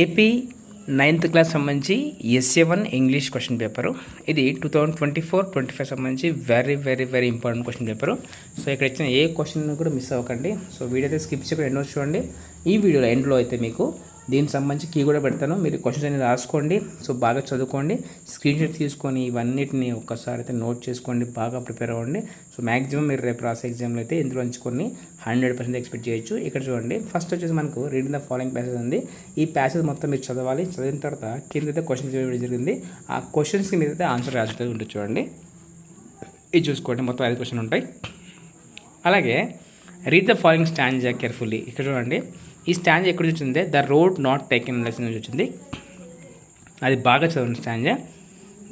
AP 9th class సంబంధించి SA1 English question paper. ఇది 2024-25 సంబంధించి very important question paper. So ఇక్కడ ఇచ్చిన ఏ క్వశ్చన్ కూడా మిస్ అవ్వకండి. సో వీడియో అయితే స్కిప్ చేయకుండా ఎండ్ చూడండి. ఈ వీడియోలో ఎండ్లో అయితే మీకు దీనికి సంబంధించి కీ కూడా పెడతాను. మీరు క్వశ్చన్స్ అనేది రాసుకోండి. సో బాగా చదువుకోండి, స్క్రీన్ షాట్ తీసుకొని ఇవన్నిటిని ఒక్కసారి అయితే నోట్ చేసుకోండి, బాగా ప్రిపేర్ అవ్వండి. సో మ్యాక్సిమం మీరు రేపు రాసే ఎగ్జామ్లో అయితే ఇందులో నుంచి కొన్ని 100% ఎక్స్పెక్ట్ చేయొచ్చు. ఇక్కడ చూడండి, ఫస్ట్ వచ్చేసి మనకు రీడింగ్ ద ఫాలోయింగ్ ప్యాసేజ్ ఉంది. ఈ ప్యాసేజ్ మొత్తం మీరు చదవాలి. చదివిన తర్వాత కింద అయితే క్వశ్చన్స్ ఇవ్వడం జరిగింది. ఆ క్వశ్చన్స్కి మీద అయితే ఆన్సర్ రాసి ఉంటుంది. చూడండి, ఇది చూసుకోండి, మొత్తం 5 క్వశ్చన్ ఉంటాయి. అలాగే read the following stanza carefully. ఇక్కడ చూడండి, ఈ స్టాంజా ఎక్కడ వచ్చింది? The road not taken lesson నుంచి వచ్చింది. అది బాగా చదవండి స్టాంజా.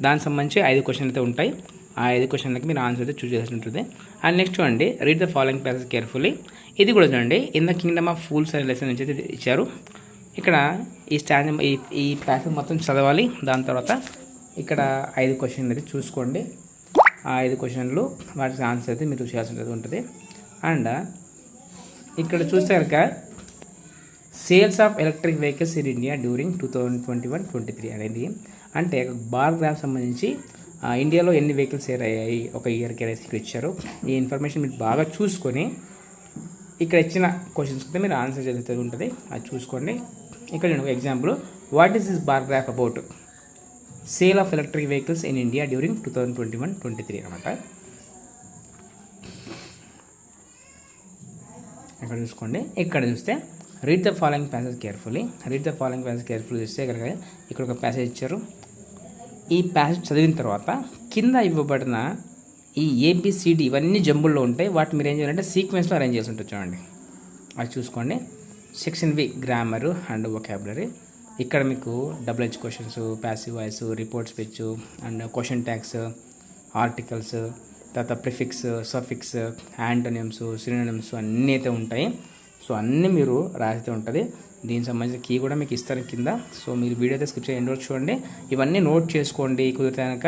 దానికి సంబంధించి 5 క్వశ్చన్లు అయితే ఉంటాయి. ఆ 5 క్వశ్చన్లకి మీరు ఆన్సర్ అయితే చూస్ చేసి ఉంటుంది. అండ్ నెక్స్ట్ చూడండి, read the following passage carefully. ఇది కూడా చూడండి, in the kingdom of fools అనే లెసన్ నుంచి అయితే ఇచ్చారు. ఇక్కడ ఈ స్టాంజా ఈ ప్యాసేజ్ మొత్తం చదవాలి. దాని తర్వాత ఇక్కడ 5 క్వశ్చన్లు అయితే చూసుకోండి. ఆ 5 క్వశ్చన్లు వాటికి ఆన్సర్ అయితే మీరు చేయాల్సి ఉంటుంది. అండ్ ఇక్కడ చూస్తే కనుక sales of electric vehicles in India during 2021-23 అనేది అంటే బార్ గ్రాఫ్ సంబంధించి ఇండియాలో ఎన్ని వెహికల్స్ సేల్ అయ్యాయి ఒక ఇయర్కి అనేది ఇక్కడ ఇచ్చారు. ఈ ఇన్ఫర్మేషన్ మీరు బాగా చూసుకొని ఇక్కడ ఇచ్చిన క్వశ్చన్స్ అయితే మీరు ఆన్సర్ చదువుతూ ఉంటుంది. అది చూసుకోండి. ఇక్కడ నేను example, what is this bar graph about sale of electric vehicles in India during 2021-23 అనమాట. ఇక్కడ చూసుకోండి. ఇక్కడ చూస్తే read the following passage carefully. Read the following passage carefully చూస్తే కనుక ఇక్కడ ఒక ప్యాసేజ్ ఇచ్చారు. ఈ ప్యాసేజ్ చదివిన తర్వాత కింద ఇవ్వబడిన ఈ ABCD ఇవన్నీ జంబుల్లో ఉంటాయి. వాటిని మీరు ఏం చేయాలంటే సీక్వెన్స్లో అరేంజ్ చేసి ఉంటుంది. చూడండి, అది చూసుకోండి. Section B grammar and vocabulary. ఇక్కడ మీకు DH questions, passive voice, report speech and question tags, articles, తర్వాత ప్రిఫిక్స్, సఫిక్స్, యాంటోనిమ్స్, సినోనిమ్స్ అన్నీ అయితే ఉంటాయి. సో అన్నీ మీరు రాసితే ఉంటుంది. దీనికి సంబంధించిన కీ కూడా మీకు ఇస్తారు కింద. సో మీరు వీడియో అయితే స్కిప్ చేయండి, చూడండి. ఇవన్నీ నోట్ చేసుకోండి. కుదిరితే కనుక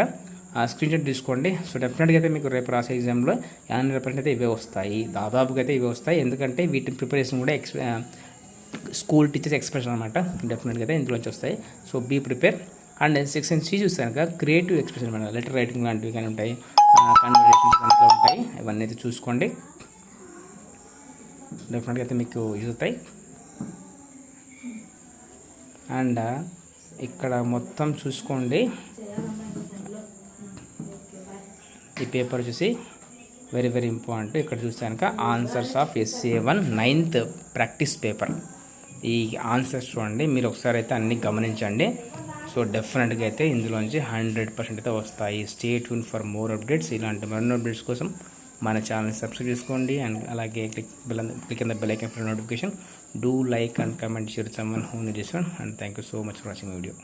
స్క్రీన్ షాట్ తీసుకోండి. సో డెఫినెట్గా అయితే మీకు రేపు రాసే ఎగ్జామ్లో 100% అయితే ఇవే వస్తాయి. దాదాపుగా అయితే ఇవే వస్తాయి. ఎందుకంటే వీటి ప్రిపరేషన్ కూడా స్కూల్ టీచర్స్ ఎక్స్ప్రెషన్ అనమాట. డెఫినెట్గా అయితే ఇందులోంచి వస్తాయి. So be prepare. And section C చూస్తే కనుక క్రియేటివ్ ఎక్స్ప్రెషన్ అనమాట. లెటర్ రైటింగ్ లాంటివి కానీ ఉంటాయి, కన్వర్జేషన్స్ కానీ ఉంటాయి. ఇవన్నీ అయితే చూసుకోండి. డెఫినెట్గా అయితే మీకు యూజ్ అవుతాయి. అండ్ ఇక్కడ మొత్తం చూసుకోండి. ఈ పేపర్ వచ్చేసి వెరీ ఇంపార్టెంట్. ఇక్కడ చూస్తే కనుక answers of SA1 9th practice paper. ఈ ఆన్సర్స్ చూడండి, మీరు ఒకసారి అయితే అన్నీ గమనించండి. సో డెఫినెట్గా అయితే ఇందులోంచి 100% అయితే వస్తాయి. Stay tune for more updates. ఇలాంటి మరిన్ని అప్డేట్స్ కోసం మన ఛానల్ని సబ్స్క్రైబ్ చేసుకోండి. అండ్ అలాగే click in the bell icon for notification. Do like and comment share someone who needs. And thank you so much for watching video.